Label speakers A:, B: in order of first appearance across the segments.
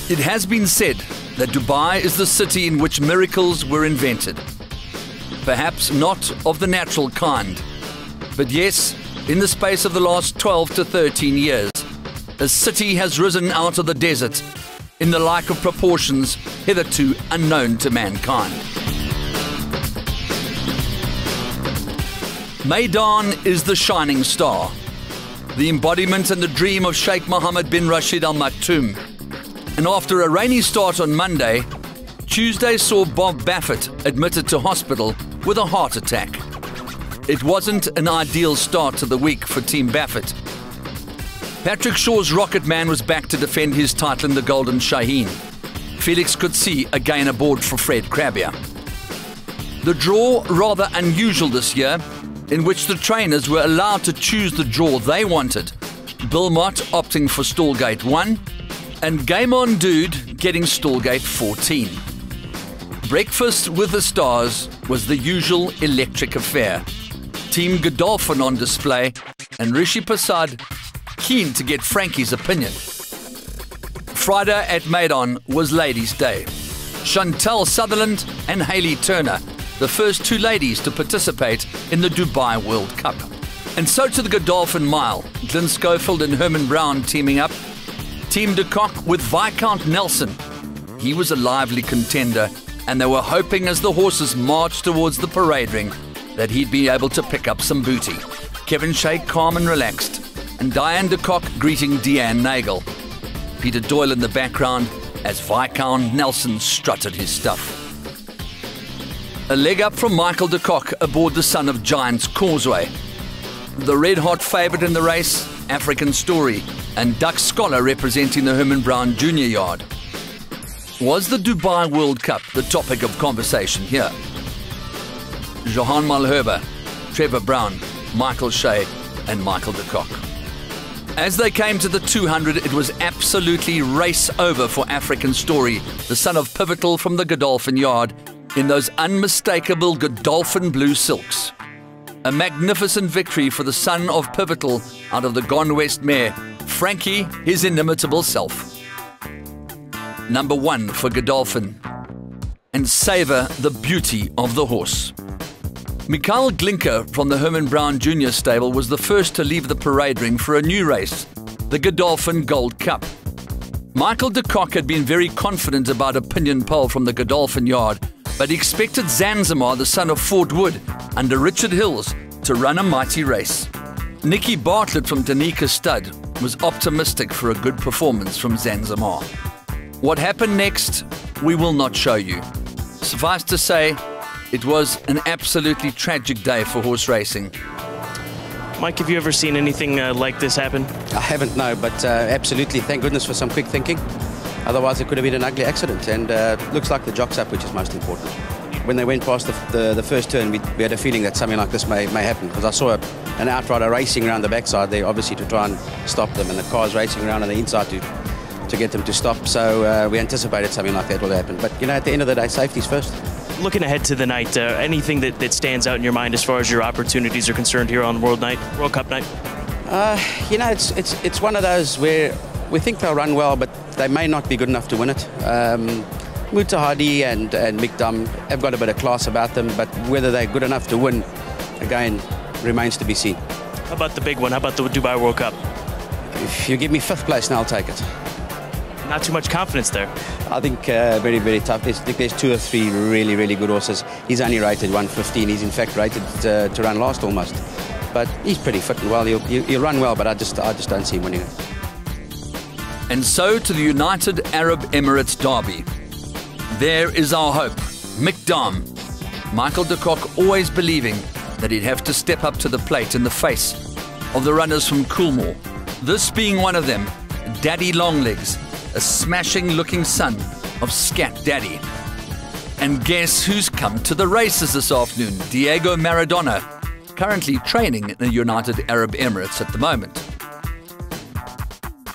A: It has been said that Dubai is the city in which miracles were invented. Perhaps not of the natural kind, but yes, in the space of the last 12 to 13 years, a city has risen out of the desert in the like of proportions hitherto unknown to mankind. Meydan is the shining star, the embodiment and the dream of Sheikh Mohammed bin Rashid Al Maktoum. And after a rainy start on Monday, Tuesday saw Bob Baffert admitted to hospital with a heart attack. It wasn't an ideal start to the week for Team Baffert. Patrick Shaw's Rocket Man was back to defend his title in the Golden Shaheen. Felix Coetzee again aboard for Fred Krabbier. The draw rather unusual this year, in which the trainers were allowed to choose the draw they wanted. Bill Mott opting for Stallgate 1 and Game On Dude getting Stallgate 14. Breakfast with the Stars was the usual electric affair. Team Godolphin on display and Rishi Prasad keen to get Frankie's opinion. Friday at Meydan was Ladies' Day. Chantal Sutherland and Hayley Turner, the first two ladies to participate in the Dubai World Cup. And so to the Godolphin Mile, Glyn Schofield and Herman Brown teaming up. Team de Kock with Viscount Nelson. He was a lively contender, and they were hoping as the horses marched towards the parade ring that he'd be able to pick up some booty. Kevin Shea calm and relaxed, and Diane de Kock greeting Deanne Nagel. Peter Doyle in the background as Viscount Nelson strutted his stuff. A leg up from Michael de Kock aboard the Son of Giants Causeway. The red-hot favourite in the race, African Story, and Duck Scholar representing the Herman Brown Junior Yard. Was the Dubai World Cup the topic of conversation here? Johan Malherbe, Trevor Brown, Michael Shea and Michael de Kock. As they came to the 200, it was absolutely race over for African Story, the son of Pivotal from the Godolphin Yard, in those unmistakable Godolphin blue silks. A magnificent victory for the son of Pivotal out of the Gone West mare, Frankie, his inimitable self. Number 1 for Godolphin. And savour the beauty of the horse. Mikhail Glinka from the Herman Brown Jr. stable was the first to leave the parade ring for a new race, the Godolphin Gold Cup. Michael de Kock had been very confident about opinion poll from the Godolphin Yard, but he expected Zanzibar, the son of Fort Wood, under Richard Hills, to run a mighty race. Nicky Bartlett from Danica Stud was optimistic for a good performance from Zanzibar. What happened next, we will not show you. Suffice to say, it was an absolutely tragic day for horse racing.
B: Mike, have you ever seen anything like this happen?
C: I haven't, no, but absolutely. Thank goodness for some quick thinking. Otherwise, it could have been an ugly accident. And looks like the jock's up, which is most important. When they went past the first turn, we had a feeling that something like this may happen, because I saw an outrider racing around the backside there, obviously to try and stop them, and the cars racing around on the inside to get them to stop. So we anticipated something like that will happen. But, you know, at the end of the day, safety's first.
B: Looking ahead to the night, anything that stands out in your mind as far as your opportunities are concerned here on World Cup night?
C: You know, it's one of those where we think they'll run well, but they may not be good enough to win it. Mutahadi and Mick Dum have got a bit of class about them, but whether they're good enough to win, again, remains to be seen.
B: How about the big one? How about the Dubai World Cup?
C: If you give me 5th place now, I'll take it.
B: Not too much confidence there.
C: I think very, very tough. I think there's 2 or 3 really, really good horses. He's only rated 115. He's in fact rated to run last almost. But he's pretty fit and well. He'll run well, but I just don't see him winning it.
A: And so to the United Arab Emirates Derby. There is our hope. Mick Dam. Michael de Kock always believing that he'd have to step up to the plate in the face of the runners from Coolmore. This being one of them, Daddy Longlegs, a smashing-looking son of Scat Daddy. And guess who's come to the races this afternoon? Diego Maradona, currently training in the United Arab Emirates at the moment.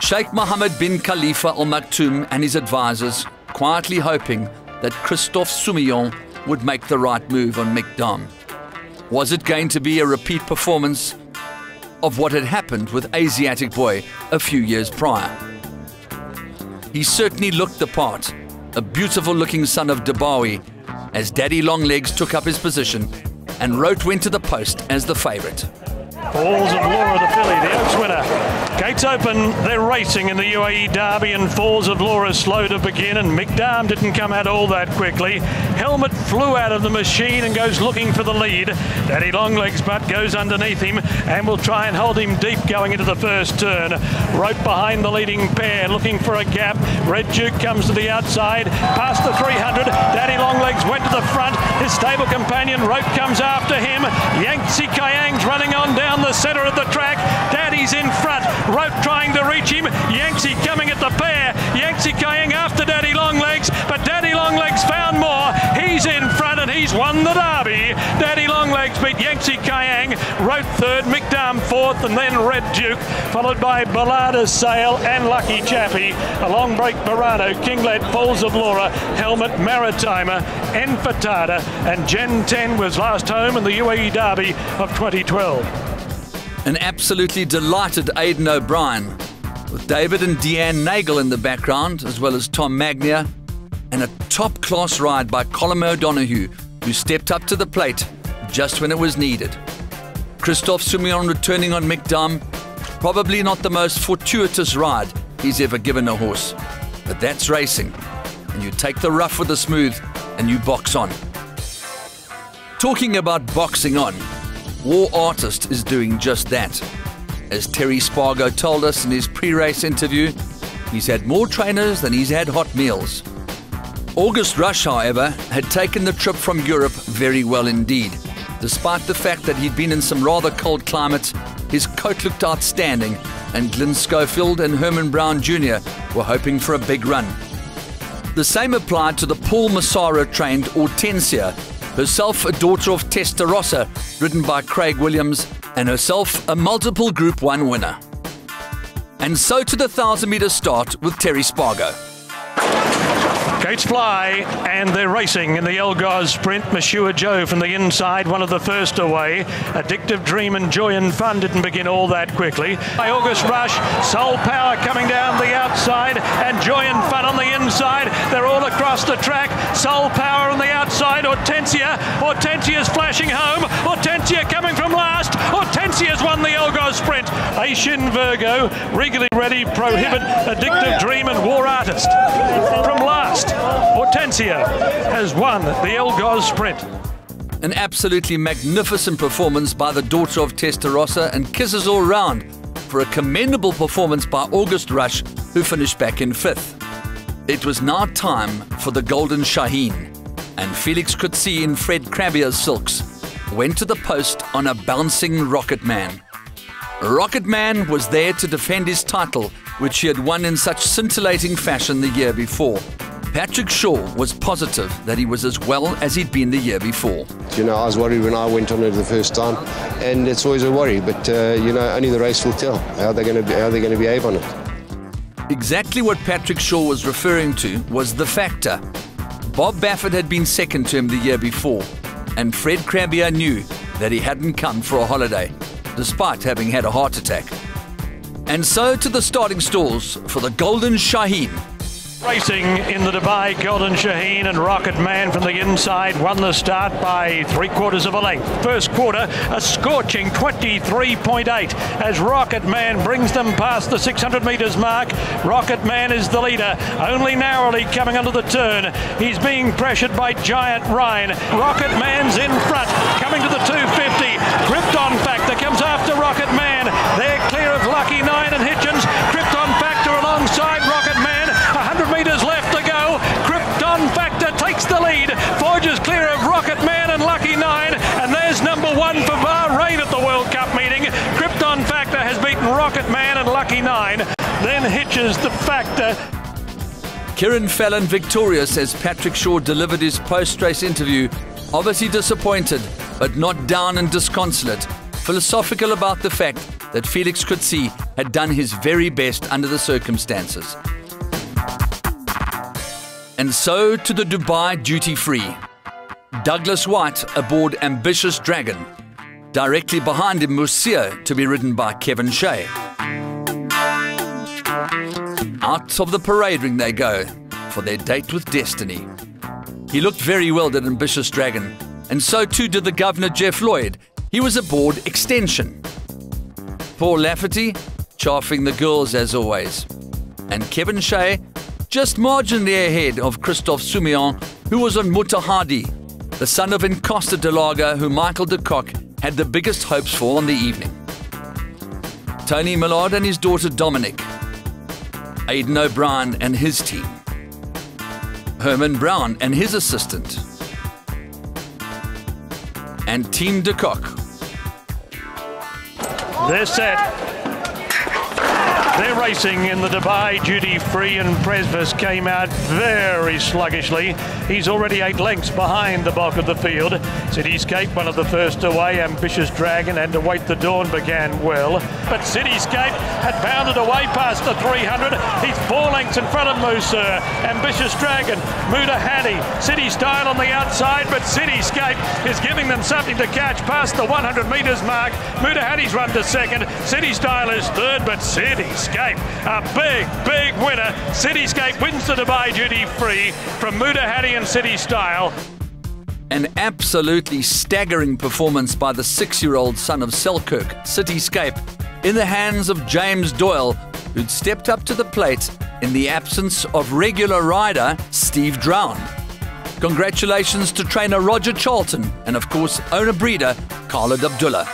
A: Sheikh Mohammed bin Khalifa Al Maktoum and his advisors quietly hoping that Christophe Soumillon would make the right move on Mick Dam. Was it going to be a repeat performance of what had happened with Asiatic Boy a few years prior? he certainly looked the part, a beautiful-looking son of Dubawi, as Daddy Longlegs took up his position and Rote went to the post as the favourite.
D: Falls of Laura, the filly, the Oaks winner. Gates open, they're racing in the UAE Derby, and Falls of Laura slow to begin, and McDarm didn't come out all that quickly. Helmet flew out of the machine and goes looking for the lead. Daddy Longlegs butt goes underneath him and will try and hold him deep going into the first turn. Rote behind the leading pair, looking for a gap. Red Duke comes to the outside, past the 300. Daddy Longlegs went to the front. His stable companion Rote comes after him. Yangtze Kayang's running on down the centre of the track. Daddy's in front. Rote trying to reach him. Yangtze coming at the pair. Yangtze Kayang after Daddy Longlegs, but Daddy Longlegs found more. He's in front and he's won the Derby. Daddy Longlegs beat Yangtze Kayang. Rote third, McDarm fourth, and then Red Duke, followed by Ballada's Sail and Lucky Chappie. A long break Barano, Kinglet, Falls of Laura, Helmet, Maritimer, Enfatada, and Gen 10 was last home in the UAE Derby of 2012.
A: An absolutely delighted Aidan O'Brien, with David and Deanne Nagel in the background, as well as Tom Magnier, and a top-class ride by Colin O'Donoghue, who stepped up to the plate just when it was needed. Christophe Soumillon returning on McDarm, probably not the most fortuitous ride he's ever given a horse, but that's racing, and you take the rough with the smooth and you box on. Talking about boxing on, War Artist is doing just that. As Terry Spargo told us in his pre-race interview, he's had more trainers than he's had hot meals. August Rush, however, had taken the trip from Europe very well indeed. Despite the fact that he'd been in some rather cold climates, his coat looked outstanding, and Glyn Schofield and Herman Brown Jr. were hoping for a big run. The same applied to the Paul Massaro-trained Hortensia, herself a daughter of Testarossa, ridden by Craig Williams, and herself a multiple Group 1 winner. And so to the 1,000-metre start with Terry Spargo.
D: Gates fly, and they're racing in the Elgoz sprint. Monsieur Joe from the inside, one of the first away. Addictive Dream and Joy and Fun didn't begin all that quickly. By August Rush, Soul Power coming down the outside, and Joy and Fun on the inside. They're all across the track. Soul Power on the outside. Hortensia's flashing home. Hortensia coming from last. Hortensia's won the Elgoz sprint. Ashin Virgo, Regally Ready, Prohibit, Addictive Dream and War Artist. From last, Hortensia has won the Elgoz sprint.
A: An absolutely magnificent performance by the daughter of Testarossa, and kisses all round for a commendable performance by August Rush, who finished back in 5th. It was now time for the Golden Shaheen, and Felix Coetzee in Fred Krabbier's silks went to the post on a bouncing Rocket Man. Rocket Man was there to defend his title, which he had won in such scintillating fashion the year before. Patrick Shaw was positive that he was as well as he'd been the year before.
E: You know, I was worried when I went on it the first time, and it's always a worry, but you know, only the race will tell how they're going to behave on it.
A: Exactly what Patrick Shaw was referring to was the factor. Bob Baffert had been second to him the year before, and Fred Krabbier knew that he hadn't come for a holiday, despite having had a heart attack. And so to the starting stalls for the Golden Shaheen.
D: Racing in the Dubai Golden Shaheen, and Rocket Man from the inside won the start by 3/4 of a length. First quarter, a scorching 23.8 as Rocket Man brings them past the 600 metres mark. Rocket Man is the leader, only narrowly coming under the turn. He's being pressured by Giant Rhine. Rocket Man's in front, coming to the 250. Krypton Factor comes after Rocket Man. They're clear of Lucky 9 and Hitchens. Krypton Factor alongside Rocket Man. 100 metres left to go. Krypton Factor takes the lead. Forges clear of Rocket Man and Lucky 9. And there's number 1 for Bahrain at the World Cup meeting. Krypton Factor has beaten Rocket Man and Lucky 9. Then Hitches the Factor.
A: Kieran Fallon victorious as Patrick Shaw delivered his post-race interview, obviously disappointed, but not down and disconsolate, philosophical about the fact that Felix Coetzee had done his very best under the circumstances. And so to the Dubai duty-free. Douglas White aboard Ambitious Dragon. Directly behind him, Museo, to be ridden by Kevin Shea. Out of the parade ring they go for their date with destiny. He looked very well, did Ambitious Dragon, and so too did the Governor Jeff Lloyd. He was aboard extension. Paul Lafferty chaffing the girls as always. And Kevin Shea just marginally ahead of Christophe Soumillon, who was on Mutahadi, the son of Encosta de Lager, who Michael de Kock had the biggest hopes for on the evening. Tony Millard and his daughter Dominic, Aidan O'Brien and his team, Herman Brown and his assistant, and Team de Kock.
D: They're set. They're racing in the Dubai Duty Free, and Presvis came out very sluggishly. He's already 8 lengths behind the bulk of the field. Cityscape, one of the first away. Ambitious Dragon and Await the Dawn began well. But Cityscape had bounded away past the 300. He's 4 lengths in front of Musa. Ambitious Dragon, Mutahadi, City Style on the outside, but Cityscape is giving them something to catch past the 100 metres mark. Mutahadi's run to second. City Style is third, but Cityscape, a big winner. Cityscape wins the Dubai Duty Free from Mutahadi and City Style.
A: An absolutely staggering performance by the 6-year-old son of Selkirk, Cityscape, in the hands of James Doyle, who'd stepped up to the plate in the absence of regular rider Steve Drown. Congratulations to trainer Roger Charlton and, of course, owner-breeder Khaled Abdullah.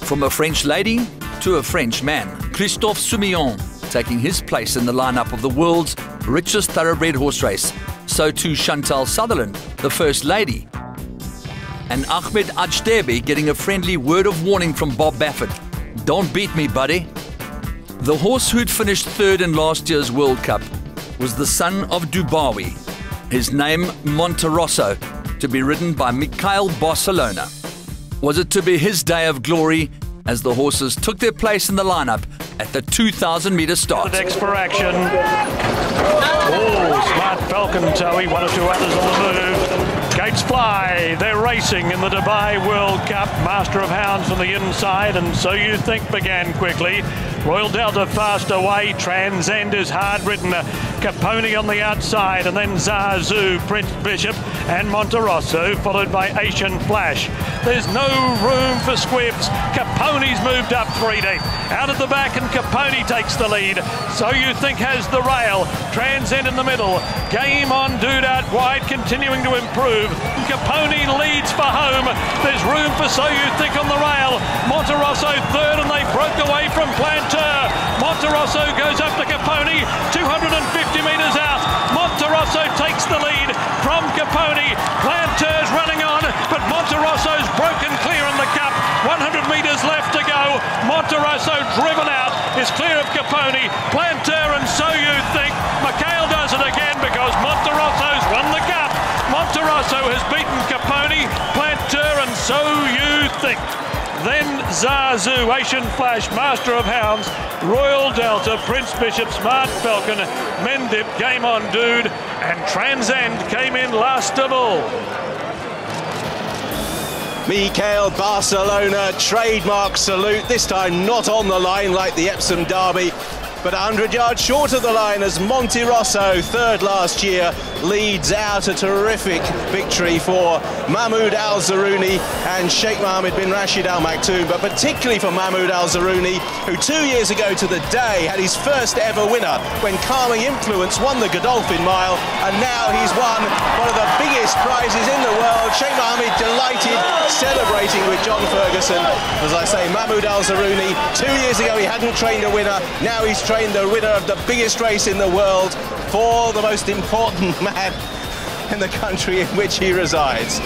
A: From a French lady to a French man, Christophe Soumillon taking his place in the lineup of the world's richest thoroughbred horse race. So too Chantal Sutherland, the First Lady. And Ahmed Ajdebi getting a friendly word of warning from Bob Baffert. Don't beat me, buddy. The horse who'd finished third in last year's World Cup was the son of Dubawi. His name, Monterosso, to be ridden by Mikhail Barcelona. Was it to be his day of glory as the horses took their place in the lineup at the 2,000-metre start?
D: The next for action. Oh, Smart Falcon Towie, 1 or 2 others on the move. Gates Fly, they're racing in the Dubai World Cup. Master of Hounds on the inside, and So You Think began quickly. Royal Delta fast away. Transcend is hard-ridden. Capone on the outside, and then Zazu, Prince Bishop, and Monterosso, followed by Asian Flash. There's no room for squibs. Capone's moved up 3 deep. Out at the back, and Capone takes the lead. So You Think has the rail. Transcend in the middle. Game On Dude out wide, continuing to improve. Capone leads for home. There's room for So You Think on the rail. Monterosso third, and they broke away from Planteur. Monterosso goes up to Capone, 250 metres out. Monterosso takes the lead from Capone. Planteur's running on, but Monterosso's broken clear in the cup. 100 metres left to go. Monterosso driven out is clear of Capone. Planteur and So You Think. Mikhail does it again because Monterosso's won the cup. Monterosso has beaten Capone, Planteur and So You Think. Then Zazu, Asian Flash, Master of Hounds, Royal Delta, Prince Bishop, Smart Falcon, Mendip, Game On Dude, and Transcend came in last of all.
F: Mikhail Barcelona, trademark salute, this time not on the line like the Epsom Derby, but 100 yards short of the line as Monterosso, third last year, leads out. A terrific victory for Mahmoud Al Zarouni and Sheikh Mohammed bin Rashid Al Maktoum, but particularly for Mahmoud Al Zarouni, who 2 years ago to the day had his first ever winner when Calming Influence won the Godolphin Mile, and now he's won one of the biggest prizes in the world. Sheikh Mohammed delighted, celebrating with John Ferguson. As I say, Mahmoud Al Zarouni, 2 years ago he hadn't trained a winner, now he's trained the winner of the biggest race in the world for the most important man in the country in which he resides.